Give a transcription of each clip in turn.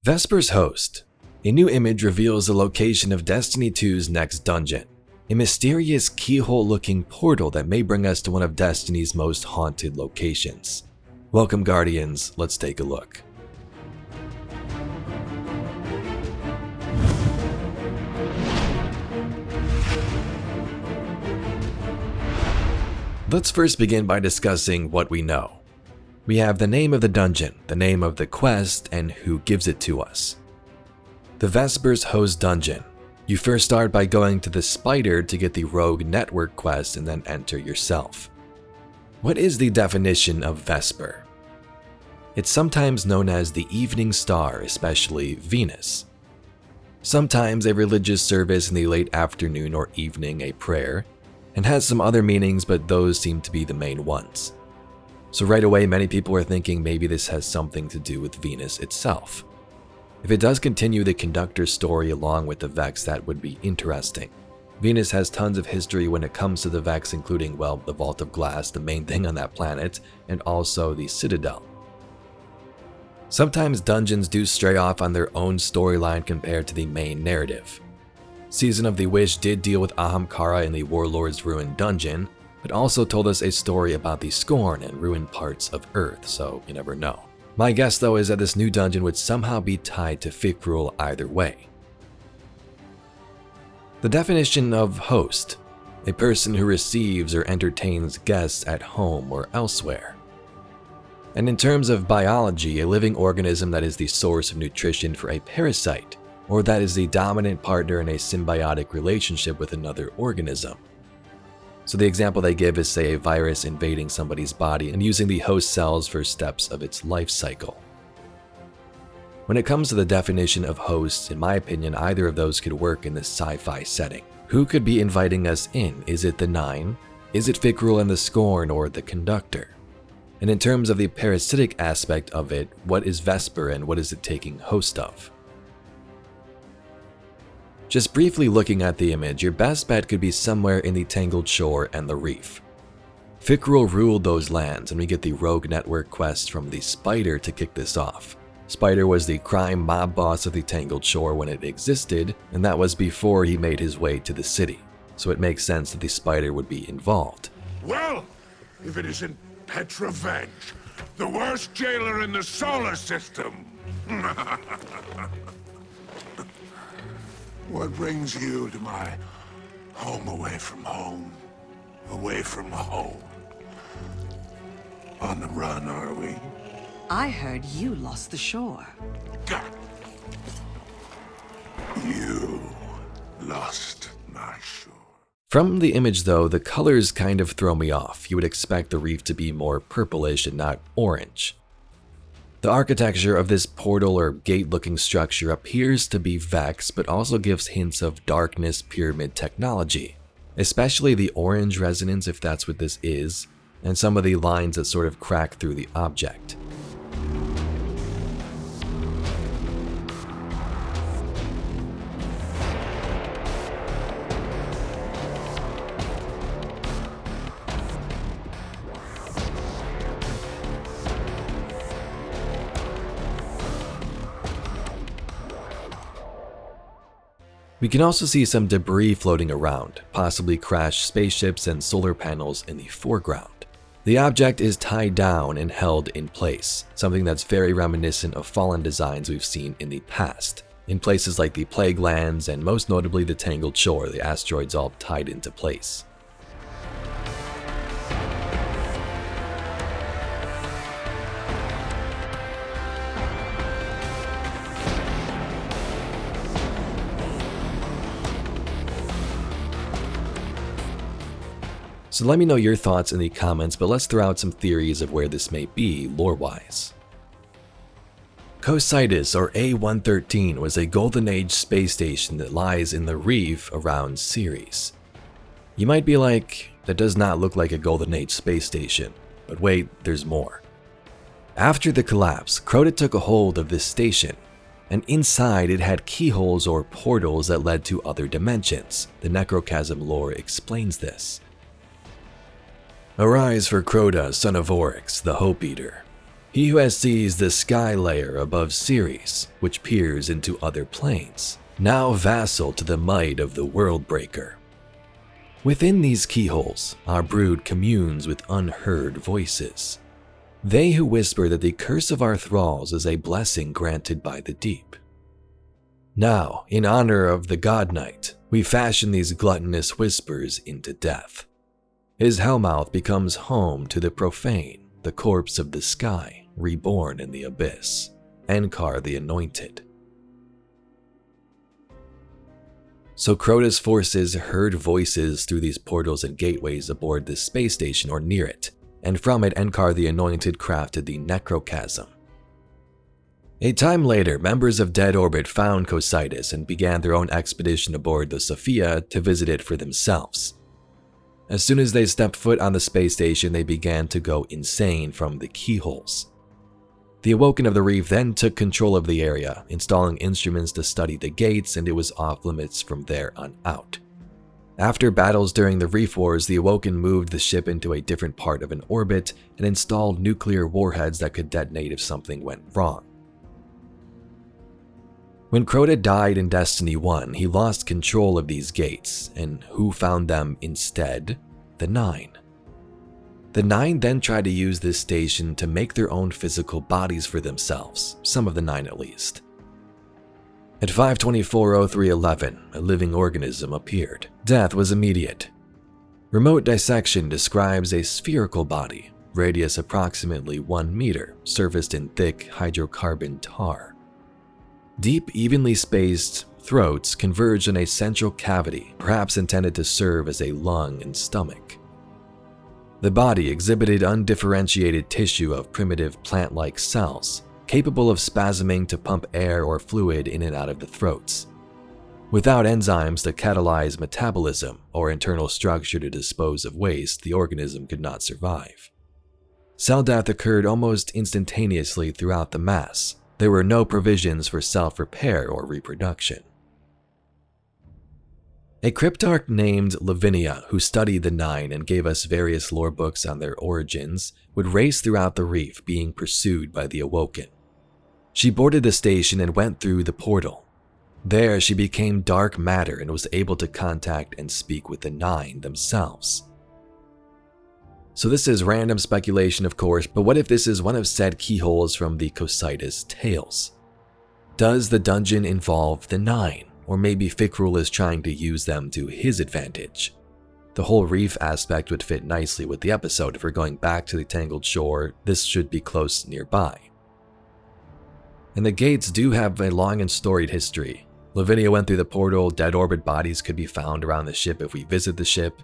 Vesper's Host. A new image reveals the location of Destiny 2's next dungeon, a mysterious keyhole-looking portal that may bring us to one of Destiny's most haunted locations. Welcome, Guardians, let's take a look. Let's first begin by discussing what we know. We have the name of the dungeon, the name of the quest, and who gives it to us. The Vesper's Host dungeon. You first start by going to the spider to get the Rogue Network quest and then enter yourself. What is the definition of Vesper? It's sometimes known as the evening star, especially Venus. Sometimes a religious service in the late afternoon or evening, a prayer, and has some other meanings, but those seem to be the main ones. So right away, many people are thinking maybe this has something to do with Venus itself. If it does continue the conductor's story along with the Vex, that would be interesting. Venus has tons of history when it comes to the Vex, including, well, the Vault of Glass, the main thing on that planet, and also the Citadel. Sometimes dungeons do stray off on their own storyline compared to the main narrative. Season of the Wish did deal with Ahamkara in the Warlord's Ruined dungeon, but also told us a story about the Scorn and ruined parts of Earth, so you never know. My guess though is that this new dungeon would somehow be tied to Fikrul either way. The definition of host: a person who receives or entertains guests at home or elsewhere. And in terms of biology, a living organism that is the source of nutrition for a parasite, or that is the dominant partner in a symbiotic relationship with another organism. So the example they give is, say, a virus invading somebody's body and using the host cells for steps of its life cycle. When it comes to the definition of hosts, in my opinion, either of those could work in this sci-fi setting. Who could be inviting us in? Is it the Nine? Is it Fikrul and the Scorn, or the Conductor? And in terms of the parasitic aspect of it, what is Vesper and what is it taking host of? Just briefly looking at the image, your best bet could be somewhere in the Tangled Shore and the Reef. Fikrul ruled those lands, and we get the Rogue Network quest from the Spider to kick this off. Spider was the crime mob boss of the Tangled Shore when it existed, and that was before he made his way to the city. So it makes sense that the Spider would be involved. Well, if it isn't Petrovenge, the worst jailer in the solar system. What brings you to my home away from home? Away from home. On the run, are we? I heard you lost the shore. You lost my shore. From the image though, the colors kind of throw me off. You would expect the reef to be more purplish and not orange. The architecture of this portal or gate-looking structure appears to be Vex, but also gives hints of darkness pyramid technology, especially the orange resonance, if that's what this is, and some of the lines that sort of crack through the object. We can also see some debris floating around, possibly crashed spaceships and solar panels in the foreground. The object is tied down and held in place, something that's very reminiscent of fallen designs we've seen in the past, in places like the Plague Lands and most notably the Tangled Shore, the asteroids all tied into place. So let me know your thoughts in the comments, but let's throw out some theories of where this may be lore-wise. Cocytus, or A-113, was a Golden Age space station that lies in the reef around Ceres. You might be like, that does not look like a Golden Age space station, but wait, there's more. After the collapse, Crota took a hold of this station, and inside it had keyholes or portals that led to other dimensions. The Necrochasm lore explains this. Arise for Crota, son of Oryx, the Hope Eater. He who has seized the sky layer above Ceres, which peers into other planes, now vassal to the might of the Worldbreaker. Within these keyholes, our brood communes with unheard voices. They who whisper that the curse of our thralls is a blessing granted by the deep. Now, in honor of the God Knight, we fashion these gluttonous whispers into death. His hellmouth becomes home to the profane, the corpse of the sky, reborn in the abyss, Enkar the Anointed. So Crota's forces heard voices through these portals and gateways aboard this space station or near it, and from it Enkar the Anointed crafted the Necrochasm. A time later, members of Dead Orbit found Cocytus and began their own expedition aboard the Sophia to visit it for themselves. As soon as they stepped foot on the space station, they began to go insane from the keyholes. The Awoken of the Reef then took control of the area, installing instruments to study the gates, and it was off limits from there on out. After battles during the Reef Wars, the Awoken moved the ship into a different part of an orbit and installed nuclear warheads that could detonate if something went wrong. When Crota died in Destiny 1, he lost control of these gates, and who found them instead? The Nine. The Nine then tried to use this station to make their own physical bodies for themselves, some of the Nine at least. At 5:24:03:11, a living organism appeared. Death was immediate. Remote dissection describes a spherical body, radius approximately 1 meter, surfaced in thick hydrocarbon tar. Deep, evenly spaced throats converge in a central cavity, perhaps intended to serve as a lung and stomach. The body exhibited undifferentiated tissue of primitive plant-like cells, capable of spasming to pump air or fluid in and out of the throats. Without enzymes to catalyze metabolism or internal structure to dispose of waste, the organism could not survive. Cell death occurred almost instantaneously throughout the mass. There were no provisions for self-repair or reproduction. A cryptarch named Lavinia, who studied the Nine and gave us various lore books on their origins, would race throughout the reef, being pursued by the Awoken. She boarded the station and went through the portal. There, she became dark matter and was able to contact and speak with the Nine themselves. So this is random speculation, of course, but what if this is one of said keyholes from the Cocytus tales? Does the dungeon involve the Nine, or maybe Fikrul is trying to use them to his advantage? The whole reef aspect would fit nicely with the episode. If we're going back to the Tangled Shore, this should be close nearby. And the gates do have a long and storied history. Lavinia went through the portal, dead orbit bodies could be found around the ship if we visit the ship.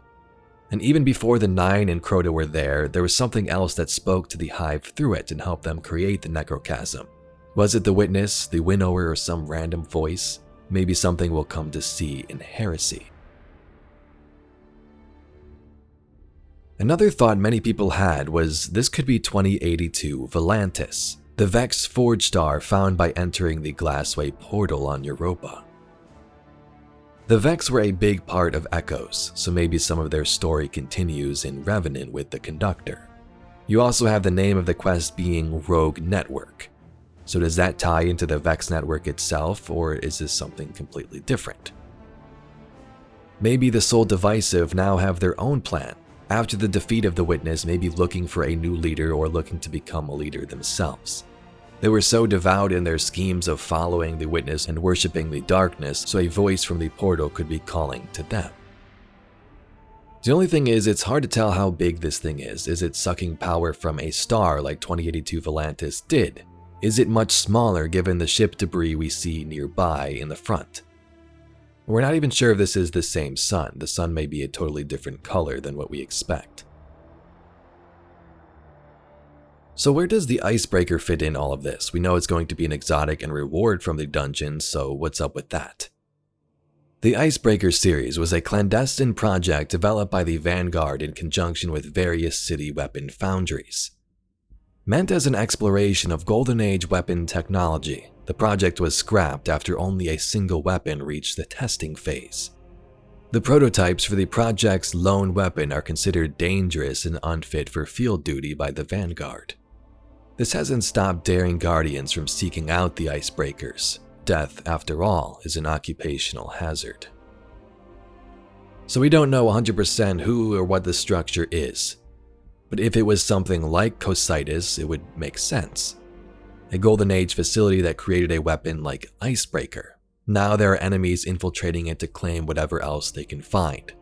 And even before the Nine and Crota were there was something else that spoke to the Hive through it and helped them create the Necrochasm. Was it the Witness, the Winnower, or some random voice? Maybe something we'll come to see in Heresy. Another thought many people had was this could be 2082 Volantis, the Vex Forge Star found by entering the Glassway portal on Europa. The Vex were a big part of Echoes, so maybe some of their story continues in Revenant with the Conductor. You also have the name of the quest being Rogue Network. So does that tie into the Vex network itself, or is this something completely different? Maybe the Soul Divisive now have their own plan. After the defeat of the Witness, maybe looking for a new leader or looking to become a leader themselves. They were so devout in their schemes of following the Witness and worshipping the darkness, so a voice from the portal could be calling to them. The only thing is, it's hard to tell how big this thing is. Is it sucking power from a star like 2082 Volantis did? Is it much smaller given the ship debris we see nearby in the front? We're not even sure if this is the same sun. The sun may be a totally different color than what we expect. So where does the Icebreaker fit in all of this? We know it's going to be an exotic and reward from the dungeon, so what's up with that? The Icebreaker series was a clandestine project developed by the Vanguard in conjunction with various city weapon foundries. Meant as an exploration of Golden Age weapon technology, the project was scrapped after only a single weapon reached the testing phase. The prototypes for the project's lone weapon are considered dangerous and unfit for field duty by the Vanguard. This hasn't stopped daring guardians from seeking out the icebreakers. Death, after all, is an occupational hazard. So we don't know 100% who or what the structure is. But if it was something like Cocytus, it would make sense. A Golden Age facility that created a weapon like Icebreaker. Now there are enemies infiltrating it to claim whatever else they can find.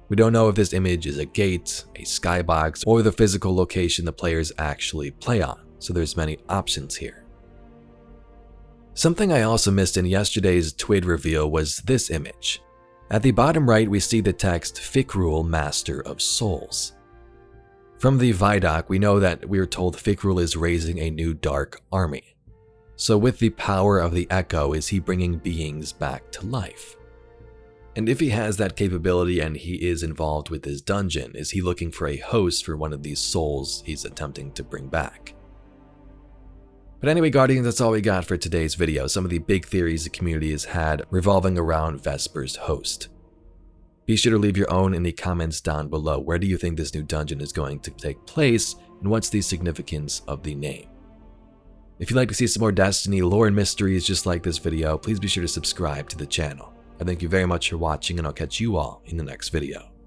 We don't know if this image is a gate, a skybox, or the physical location the players actually play on, so there's many options here. Something I also missed in yesterday's TWID reveal was this image. At the bottom right, we see the text Fikrul, Master of Souls. From the Vidoc, we know that we are told Fikrul is raising a new dark army. So with the power of the Echo, is he bringing beings back to life? And if he has that capability and he is involved with his dungeon, is he looking for a host for one of these souls he's attempting to bring back? But anyway, Guardians, that's all we got for today's video. Some of the big theories the community has had revolving around Vesper's Host. Be sure to leave your own in the comments down below. Where do you think this new dungeon is going to take place, and what's the significance of the name? If you'd like to see some more Destiny lore and mysteries just like this video, please be sure to subscribe to the channel. I thank you very much for watching, and I'll catch you all in the next video.